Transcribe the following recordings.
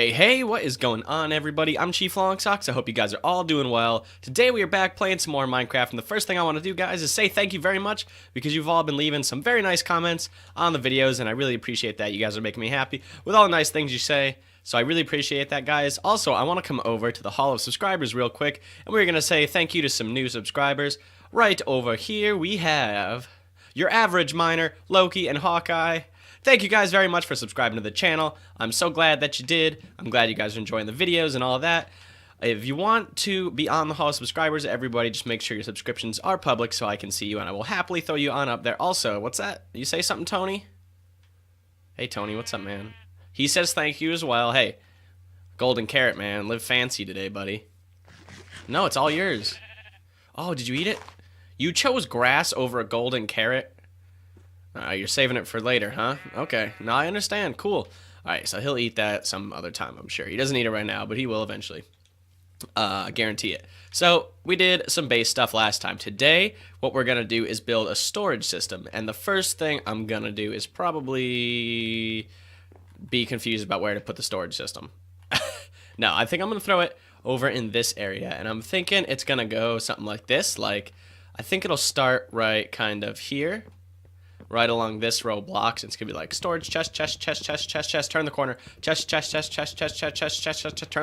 Hey, what is going on, everybody? I'm Chief Longsocks. I hope you guys are all doing well. Today we are back playing some more Minecraft, and the first thing I want to do, guys, is say thank you very much because you've all been leaving some very nice comments on the videos, and I really appreciate that. You guys are making me happy with all the nice things you say, so I really appreciate that, guys. Also, I want to come over to the Hall of Subscribers real quick, and we're going to say thank you to some new subscribers. Right over here, we have your average miner, Loki, and Hawkeye. Thank you guys very much for subscribing to the channel. I'm so glad that you did. I'm glad you guys are enjoying the videos and all of that. If you want to be on the Hall of Subscribers, everybody just make sure your subscriptions are public so I can see you, and I will happily throw you on up there. Also, what's that? You say something, Tony? Hey, Tony, what's up, man? He says thank you as well. Hey, golden carrot, man. Live fancy today, buddy. No, it's all yours. Oh, did you eat it? You chose grass over a golden carrot? You're saving it for later, huh? Okay. No, I understand. Cool. All right, so he'll eat that some other time, I'm sure. He doesn't eat it right now, but he will eventually. I guarantee it. So we did some base stuff last time. Today, what we're going to do is build a storage system. And the first thing I'm going to do is probably be confused about where to put the storage system. No, I think I'm going to throw it over in this area. And I'm thinking it's going to go something like this. Like, I think it'll start right kind of here. Right along this row of blocks. It's gonna be like storage chest, turn the corner, chest, turn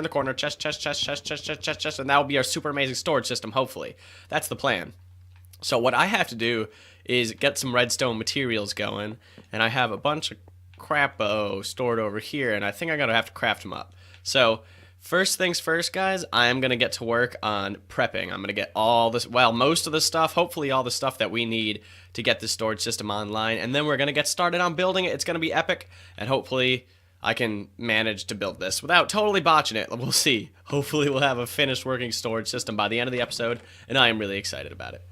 the corner, chest, and that will be our super amazing storage system, hopefully. That's the plan. So what I have to do is get some redstone materials going, and I have a bunch of crapo stored over here, and I think I'm gonna have to craft them up. So first things first, guys, I am going to get to work on prepping. I'm going to get all this, well, most of the stuff, hopefully all the stuff that we need to get this storage system online, and then we're going to get started on building it. It's going to be epic, and hopefully I can manage to build this without totally botching it. We'll see. Hopefully we'll have a finished working storage system by the end of the episode, and I am really excited about it.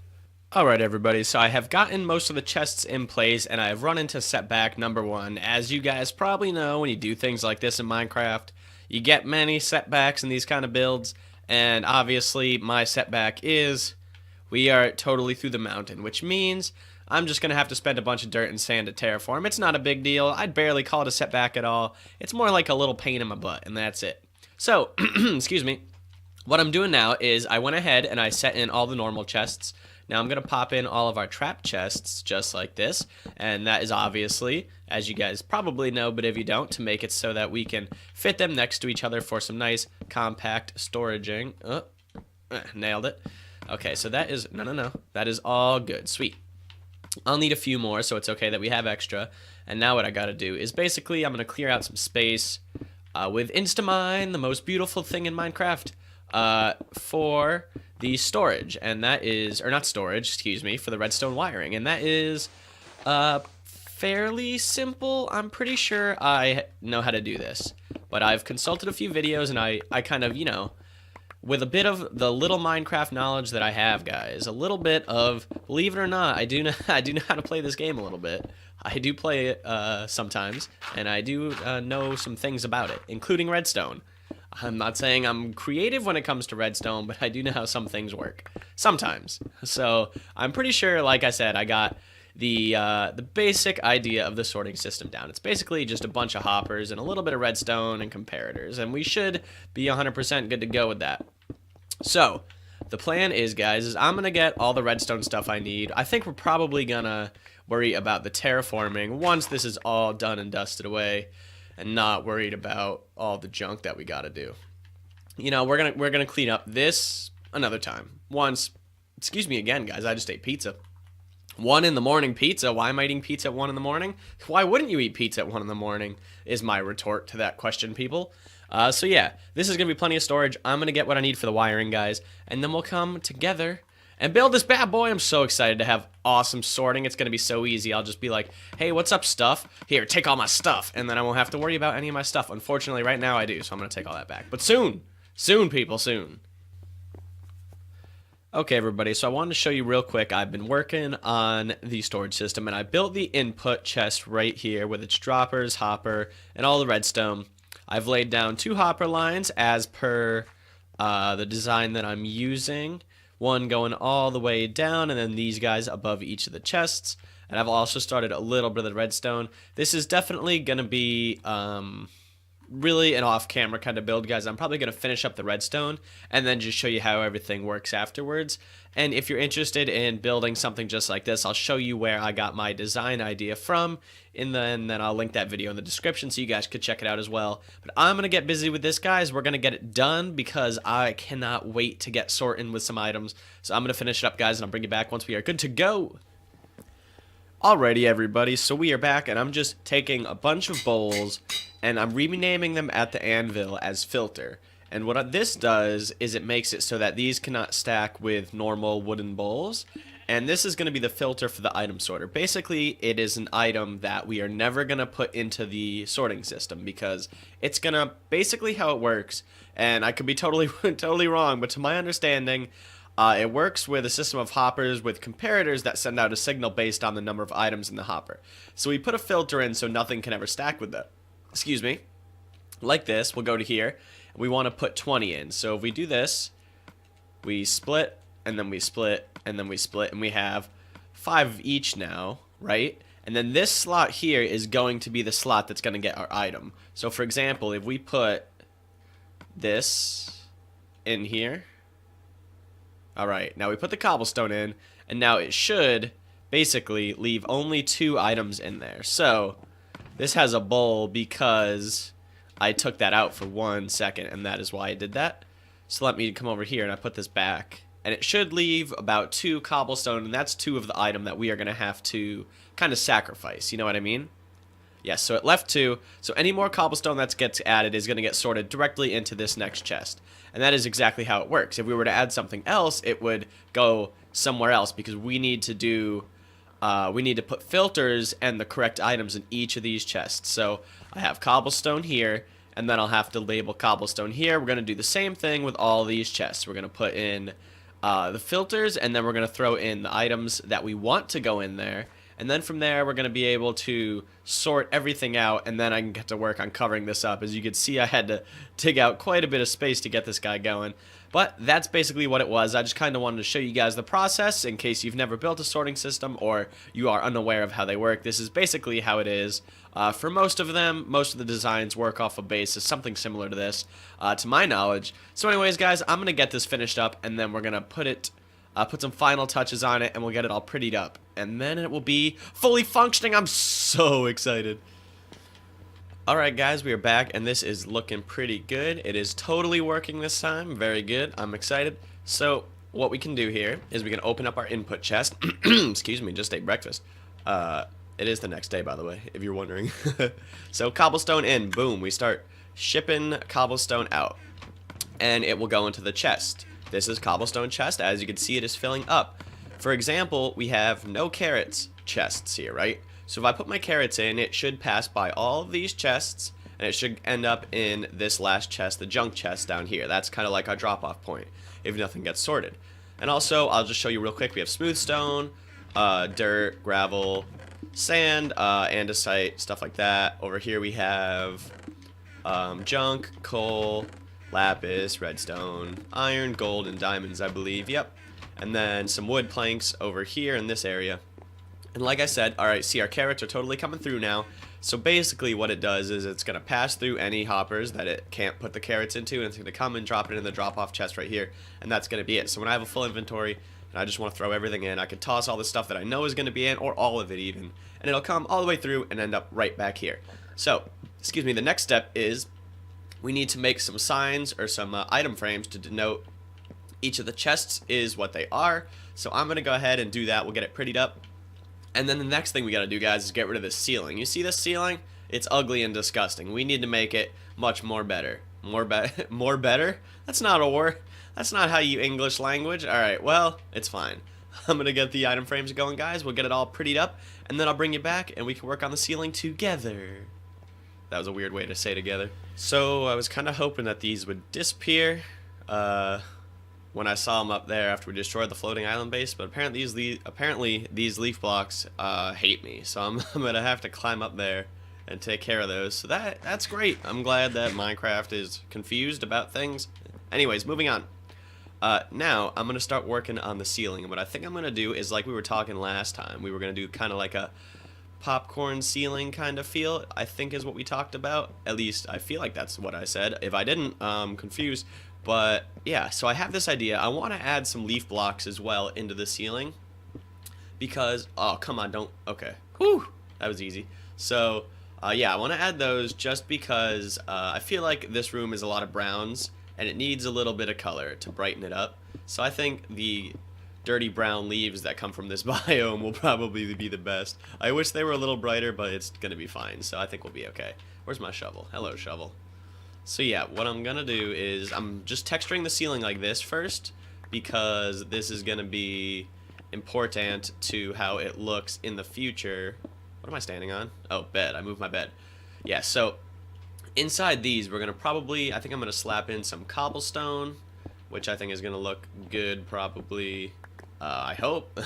Alright, everybody, so I have gotten most of the chests in place, and I have run into setback number one. As you guys probably know, when you do things like this in Minecraft, you get many setbacks in these kind of builds, and obviously my setback is we are totally through the mountain, which means I'm just going to have to spend a bunch of dirt and sand to terraform. It's not a big deal. I'd barely call it a setback at all. It's more like a little pain in my butt, and that's it. So, excuse me, what I'm doing now is I went ahead and I set in all the normal chests. Now I'm going to pop in all of our trap chests just like this, and that is obviously, as you guys probably know, but if you don't, to make it so that we can fit them next to each other for some nice compact storaging. Nailed it. Okay, so that is, no, that is all good. Sweet. I'll need a few more, so it's okay that we have extra, and now what I got to do is basically I'm going to clear out some space with Instamine, the most beautiful thing in Minecraft, for the storage, and that is, or not storage, excuse me, for the redstone wiring, and that is fairly simple. I'm pretty sure I know how to do this, but I've consulted a few videos, and I kind of, you know, with a bit of the little Minecraft knowledge that I have, guys, a little bit of, believe it or not, I do know how to play this game a little bit. I do play it sometimes, and I do know some things about it, including redstone. I'm not saying I'm creative when it comes to redstone, but I do know how some things work. Sometimes. So I'm pretty sure, like I said, I got the basic idea of the sorting system down. It's basically just a bunch of hoppers and a little bit of redstone and comparators, and we should be 100% good to go with that. So the plan is, guys, is I'm going to get all the redstone stuff I need. I think we're probably going to worry about the terraforming once this is all done and dusted away, and not worried about all the junk that we gotta do. You know, we're gonna clean up this another time. Once, excuse me again, guys, I just ate pizza. 1 in the morning pizza. Why am I eating pizza at 1 in the morning? Why wouldn't you eat pizza at 1 in the morning? Is my retort to that question, people. So yeah, this is gonna be plenty of storage. I'm gonna get what I need for the wiring, guys, and then we'll come together and build this bad boy. I'm so excited to have awesome sorting. It's going to be so easy. I'll just be like, hey, what's up, stuff? Here, take all my stuff. And then I won't have to worry about any of my stuff. Unfortunately, right now I do, so I'm going to take all that back. But soon. Soon, people, soon. Okay, everybody, so I wanted to show you real quick. I've been working on the storage system, and I built the input chest right here with its droppers, hopper, and all the redstone. I've laid down 2 hopper lines as per the design that I'm using. One going all the way down, and then these guys above each of the chests. And I've also started a little bit of the redstone. This is definitely going to be really an off-camera kind of build, guys. I'm probably going to finish up the redstone and then just show you how everything works afterwards. And if you're interested in building something just like this, I'll show you where I got my design idea from, and then I'll link that video in the description so you guys could check it out as well. But I'm going to get busy with this, guys. We're going to get it done because I cannot wait to get sorting with some items. So I'm going to finish it up, guys, and I'll bring you back once we are good to go. Alrighty, everybody, so we are back, and I'm just taking a bunch of bowls, and I'm renaming them at the anvil as filter. And what this does is it makes it so that these cannot stack with normal wooden bowls, and this is going to be the filter for the item sorter. Basically, it is an item that we are never going to put into the sorting system, because it's going to, basically how it works, and I could be totally wrong, but to my understanding, it works with a system of hoppers with comparators that send out a signal based on the number of items in the hopper. So we put a filter in so nothing can ever stack with that. Excuse me. Like this, we'll go to here. We want to put 20 in. So if we do this, we split, and then we split, and then we split, and we have 5 of each now, right? And then this slot here is going to be the slot that's going to get our item. So for example, if we put this in here, alright, now we put the cobblestone in, and now it should basically leave only 2 items in there. So, this has a bowl because I took that out for 1 second, and that is why I did that. So let me come over here, and I put this back. And it should leave about 2 cobblestone, and that's 2 of the item that we are going to have to kind of sacrifice, you know what I mean? Yes, so it left 2, so any more cobblestone that gets added is going to get sorted directly into this next chest. And that is exactly how it works. If we were to add something else, it would go somewhere else, because we need to do, we need to put filters and the correct items in each of these chests. So I have cobblestone here, and then I'll have to label cobblestone here. We're going to do the same thing with all these chests. We're going to put in the filters, and then we're going to throw in the items that we want to go in there. And then from there, we're going to be able to sort everything out, and then I can get to work on covering this up. As you can see, I had to dig out quite a bit of space to get this guy going. But that's basically what it was. I just kind of wanted to show you guys the process in case you've never built a sorting system or you are unaware of how they work. This is basically how it is. For most of them, most of the designs work off a basis, something similar to this, to my knowledge. So anyways, guys, I'm going to get this finished up, and then we're going to put some final touches on it, and we'll get it all prettied up. And then it will be fully functioning. I'm so excited. Alright guys, we are back, and this is looking pretty good. It is totally working this time. Very good. I'm excited. So, what we can do here is we can open up our input chest. Excuse me, just ate breakfast. It is the next day, by the way, if you're wondering. So, cobblestone in. Boom. We start shipping cobblestone out. And it will go into the chest. This is cobblestone chest. As you can see, it is filling up. For example, we have no carrots chests here, right? So if I put my carrots in, it should pass by all of these chests, and it should end up in this last chest, the junk chest down here. That's kind of like our drop-off point, if nothing gets sorted. And also, I'll just show you real quick, we have smooth stone, dirt, gravel, sand, andesite, stuff like that. Over here we have junk, coal, lapis, redstone, iron, gold, and diamonds, I believe. Yep. And then some wood planks over here in this area. And like I said, alright, see, our carrots are totally coming through now. So basically what it does is it's going to pass through any hoppers that it can't put the carrots into, and it's going to come and drop it in the drop-off chest right here. And that's going to be it. So when I have a full inventory and I just want to throw everything in, I can toss all the stuff that I know is going to be in, or all of it even. And it'll come all the way through and end up right back here. So, excuse me, the next step is we need to make some signs or some item frames to denote each of the chests is what they are. So I'm going to go ahead and do that. We'll get it prettied up. And then the next thing we got to do, guys, is get rid of this ceiling. You see this ceiling? It's ugly and disgusting. We need to make it much more better. More better? That's not a word. That's not how you English language. Alright, well, it's fine. I'm going to get the item frames going, guys. We'll get it all prettied up, and then I'll bring you back, and we can work on the ceiling together. That was a weird way to say together. So I was kind of hoping that these would disappear when I saw them up there after we destroyed the floating island base, but apparently these leaf blocks hate me, so I'm going to have to climb up there and take care of those. So that's great. I'm glad that Minecraft is confused about things. Anyways, moving on. Now, I'm going to start working on the ceiling, and what I think I'm going to do is, like we were talking last time, we were going to do kind of like a popcorn ceiling kind of feel, I think is what we talked about. At least I feel like that's what I said. If I didn't, I'm confused. But yeah, so I have this idea. I want to add some leaf blocks as well into the ceiling because, oh, come on, don't, okay. Whew, that was easy. So, yeah, I want to add those just because I feel like this room is a lot of browns and it needs a little bit of color to brighten it up. So I think the dirty brown leaves that come from this biome will probably be the best. I wish they were a little brighter, but it's going to be fine, so I think we'll be okay. Where's my shovel? Hello, shovel. So yeah, what I'm going to do is I'm just texturing the ceiling like this first because this is going to be important to how it looks in the future. What am I standing on? Oh, bed. I moved my bed. Yeah, so inside these, we're going to probably, I think I'm going to slap in some cobblestone, which I think is going to look good probably, I hope.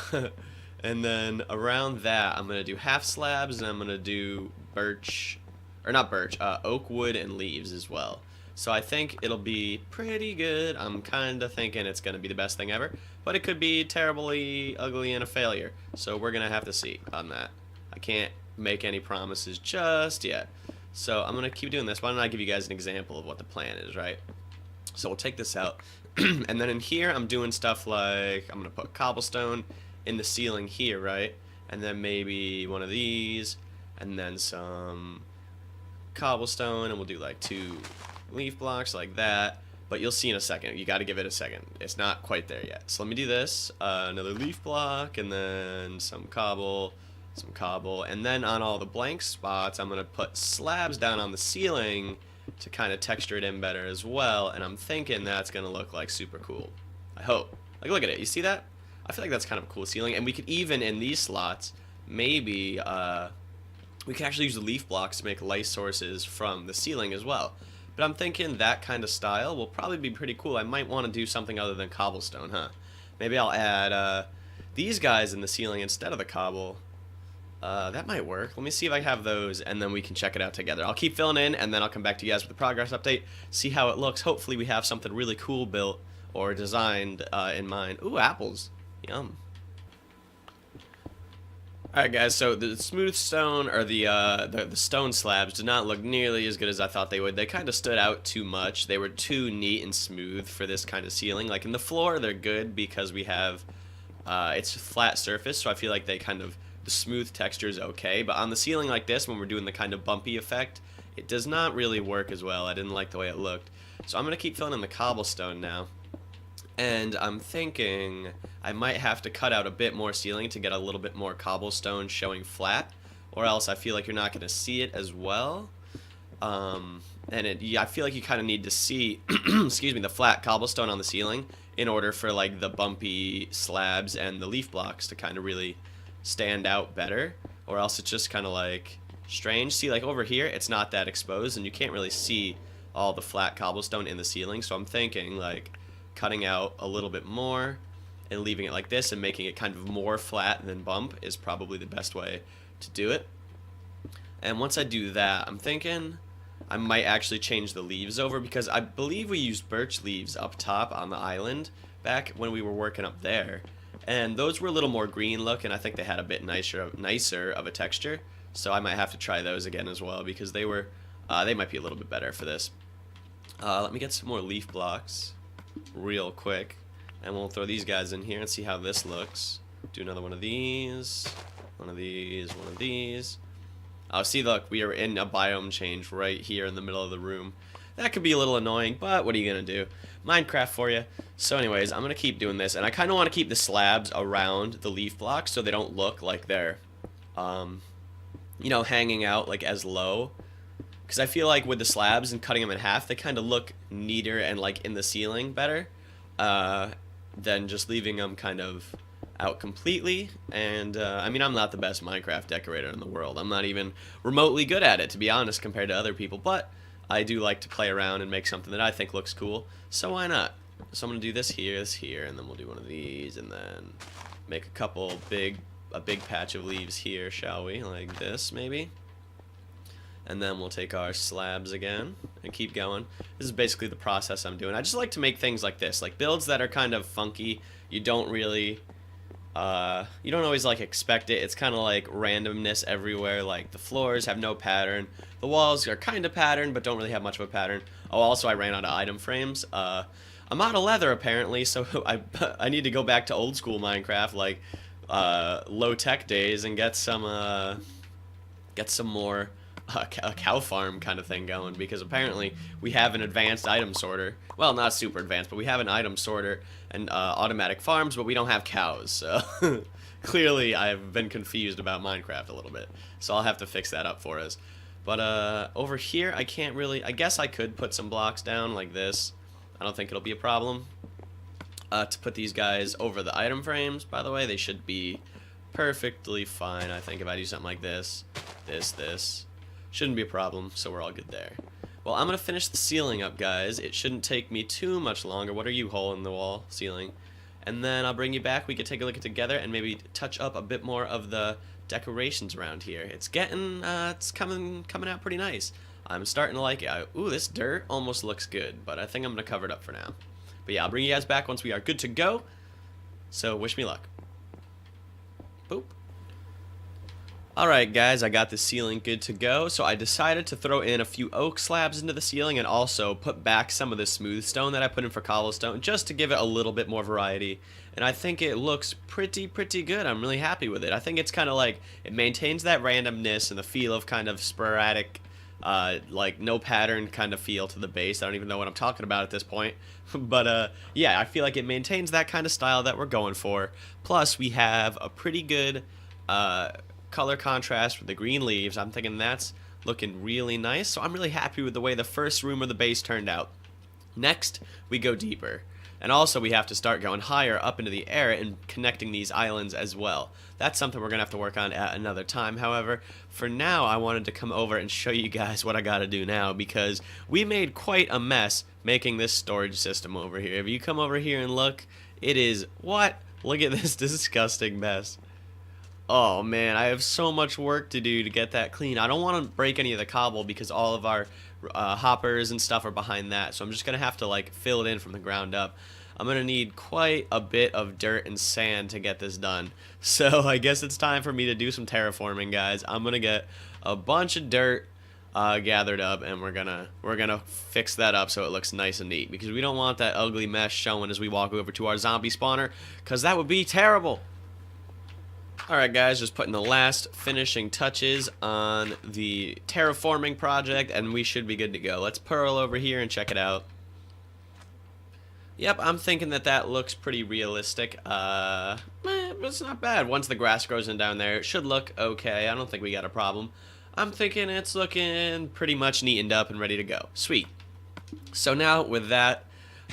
And then around that, I'm going to do half slabs, and I'm going to do birch, or not birch, oak wood and leaves as well. So I think it'll be pretty good. I'm kind of thinking it's going to be the best thing ever, but it could be terribly ugly and a failure. So we're going to have to see on that. I can't make any promises just yet. So I'm going to keep doing this. Why don't I give you guys an example of what the plan is, right? So we'll take this out. And then in here, I'm doing stuff like, I'm going to put cobblestone in the ceiling here, right? And then maybe one of these, and then some cobblestone, and we'll do like 2 leaf blocks like that. But you'll see in a second. You got to give it a second. It's not quite there yet. So let me do this. Another leaf block, and then some cobble, and then on all the blank spots, I'm going to put slabs down on the ceiling to kind of texture it in better as well, and I'm thinking that's going to look like super cool. I hope. Like, look at it. You see that? I feel like that's kind of a cool ceiling, and we could even, in these slots, maybe, we can actually use the leaf blocks to make light sources from the ceiling as well. But I'm thinking that kind of style will probably be pretty cool. I might want to do something other than cobblestone, huh? Maybe I'll add, these guys in the ceiling instead of the cobble. That might work. Let me see if I have those, and then we can check it out together. I'll keep filling in, and then I'll come back to you guys with a progress update, see how it looks. Hopefully we have something really cool built or designed in mind. Ooh, apples. Yum. Alright guys, so the smooth stone, or the stone slabs, did not look nearly as good as I thought they would. They kind of stood out too much. They were too neat and smooth for this kind of ceiling. Like in the floor, they're good because we have, it's a flat surface, so I feel like they kind of, the smooth texture is okay, but on the ceiling like this, when we're doing the kind of bumpy effect, it does not really work as well. I didn't like the way it looked. So I'm going to keep filling in the cobblestone now. And I'm thinking I might have to cut out a bit more ceiling to get a little bit more cobblestone showing flat, or else I feel like you're not going to see it as well. I feel like you kind of need to see, excuse me, the flat cobblestone on the ceiling in order for like the bumpy slabs and the leaf blocks to kind of really stand out better, or else it's just kind of like strange. See, like over here, it's not that exposed, and you can't really see all the flat cobblestone in the ceiling. So I'm thinking like cutting out a little bit more and leaving it like this and making it kind of more flat than bump is probably the best way to do it. And once I do that, I'm thinking I might actually change the leaves over, because I believe we used birch leaves up top on the island back when we were working up there, and those were a little more green look, and I think they had a bit nicer of a texture. So I might have to try those again as well, because they might be a little bit better for this. Let me get some more leaf blocks real quick, and we'll throw these guys in here and see how this looks. Do another one of these, one of these, one of these. Oh, see, look, we are in a biome change right here in the middle of the room. That could be a little annoying, but what are you gonna do? Minecraft for you. So anyways, I'm gonna keep doing this, and I kind of want to keep the slabs around the leaf blocks so they don't look like they're, you know, hanging out like as low. Because I feel like with the slabs and cutting them in half, they kind of look neater and like in the ceiling better than just leaving them kind of out completely. And I mean, I'm not the best Minecraft decorator in the world. I'm not even remotely good at it, to be honest, compared to other people. But I do like to play around and make something that I think looks cool. So why not? So I'm gonna do this here, and then we'll do one of these, and then make a couple a big patch of leaves here, shall we? Like this, maybe. And then we'll take our slabs again and keep going. This is basically the process I'm doing. I just like to make things like this, like builds that are kind of funky. You don't really You don't always like expect it. It's kind of like randomness everywhere. Like the floors have no pattern. The walls are kind of patterned, but don't really have much of a pattern. Oh, also I ran out of item frames. I'm out of leather apparently, so I need to go back to old school Minecraft, like low tech days, and get some more a cow farm kind of thing going, because apparently we have an advanced item sorter. Well, not super advanced, but we have an item sorter and automatic farms, but we don't have cows. So clearly I've been confused about Minecraft a little bit, so I'll have to fix that up for us. But over here I can't really, I guess I could put some blocks down like this. I don't think it'll be a problem to put these guys over the item frames. By the way, they should be perfectly fine. I think if I do something like this, this shouldn't be a problem, so we're all good there. Well, I'm gonna finish the ceiling up, guys. It shouldn't take me too much longer. What are you, hole in the wall ceiling? And then I'll bring you back. We can take a look at it together and maybe touch up a bit more of the decorations around here. It's getting it's coming out pretty nice. I'm starting to like it. Ooh, this dirt almost looks good, but I think I'm gonna cover it up for now. But yeah, I'll bring you guys back once we are good to go. So wish me luck. Boop. Alright guys, I got the ceiling good to go, so I decided to throw in a few oak slabs into the ceiling and also put back some of the smooth stone that I put in for cobblestone, just to give it a little bit more variety. And I think it looks pretty good. I'm really happy with it. I think it's kind of like, it maintains that randomness and the feel of kind of sporadic, like no pattern kind of feel to the base. I don't even know what I'm talking about at this point. But yeah, I feel like it maintains that kind of style that we're going for. Plus, we have a pretty good color contrast with the green leaves. I'm thinking that's looking really nice, so I'm really happy with the way the first room of the base turned out. Next, we go deeper, and also we have to start going higher up into the air and connecting these islands as well. That's something we're gonna have to work on at another time. However, for now I wanted to come over and show you guys what I gotta do now, because we made quite a mess making this storage system over here. If you come over here and look, it is, what? Look at this disgusting mess. Oh man, I have so much work to do to get that clean. I don't want to break any of the cobble because all of our hoppers and stuff are behind that. So I'm just going to have to like fill it in from the ground up. I'm going to need quite a bit of dirt and sand to get this done. So I guess it's time for me to do some terraforming, guys. I'm going to get a bunch of dirt gathered up, and we're gonna fix that up so it looks nice and neat, because we don't want that ugly mess showing as we walk over to our zombie spawner, because that would be terrible. Alright guys, just putting the last finishing touches on the terraforming project, and we should be good to go. Let's purl over here and check it out. Yep, I'm thinking that looks pretty realistic. It's not bad. Once the grass grows in down there, it should look okay. I don't think we got a problem. I'm thinking it's looking pretty much neatened up and ready to go. Sweet. So now with that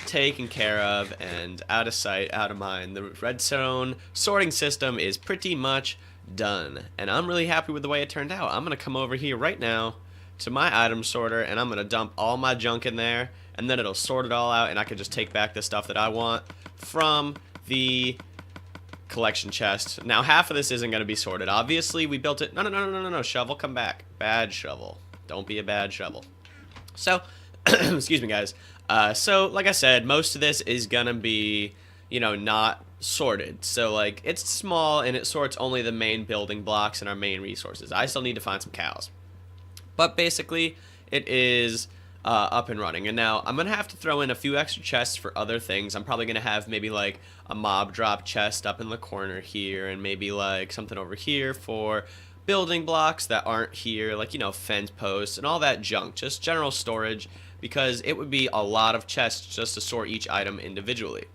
taken care of and out of sight, out of mind, the redstone sorting system is pretty much done, and I'm really happy with the way it turned out. I'm gonna come over here right now to my item sorter, and I'm gonna dump all my junk in there, and then it'll sort it all out, and I can just take back the stuff that I want from the collection chest. Now half of this isn't gonna be sorted. Obviously we built it. No, shovel, come back. Bad shovel. Don't be a bad shovel. So excuse me guys. So like I said, most of this is gonna be, you know, not sorted. So like it's small and it sorts only the main building blocks and our main resources. I still need to find some cows, but basically it is up and running. And now I'm gonna have to throw in a few extra chests for other things. I'm probably gonna have maybe like a mob drop chest up in the corner here, and maybe like something over here for building blocks that aren't here, like, you know, fence posts and all that junk, just general storage, because it would be a lot of chests just to sort each item individually.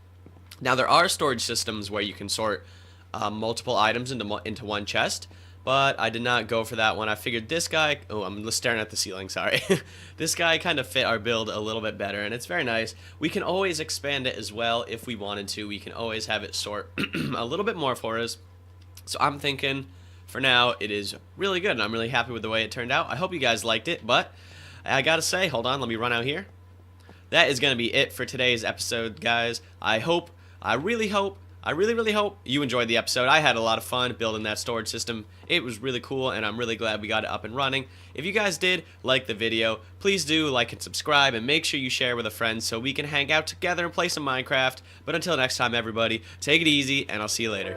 Now there are storage systems where you can sort multiple items into one chest, but I did not go for that one. I figured this guy, oh, I'm staring at the ceiling, sorry. This guy kind of fit our build a little bit better, and it's very nice. We can always expand it as well if we wanted to. We can always have it sort a little bit more for us. So I'm thinking, for now, it is really good, and I'm really happy with the way it turned out. I hope you guys liked it, but I gotta say, hold on, let me run out here. That is gonna be it for today's episode, guys. I really hope you enjoyed the episode. I had a lot of fun building that storage system. It was really cool, and I'm really glad we got it up and running. If you guys did like the video, please do like and subscribe, and make sure you share with a friend so we can hang out together and play some Minecraft. But until next time, everybody, take it easy, and I'll see you later.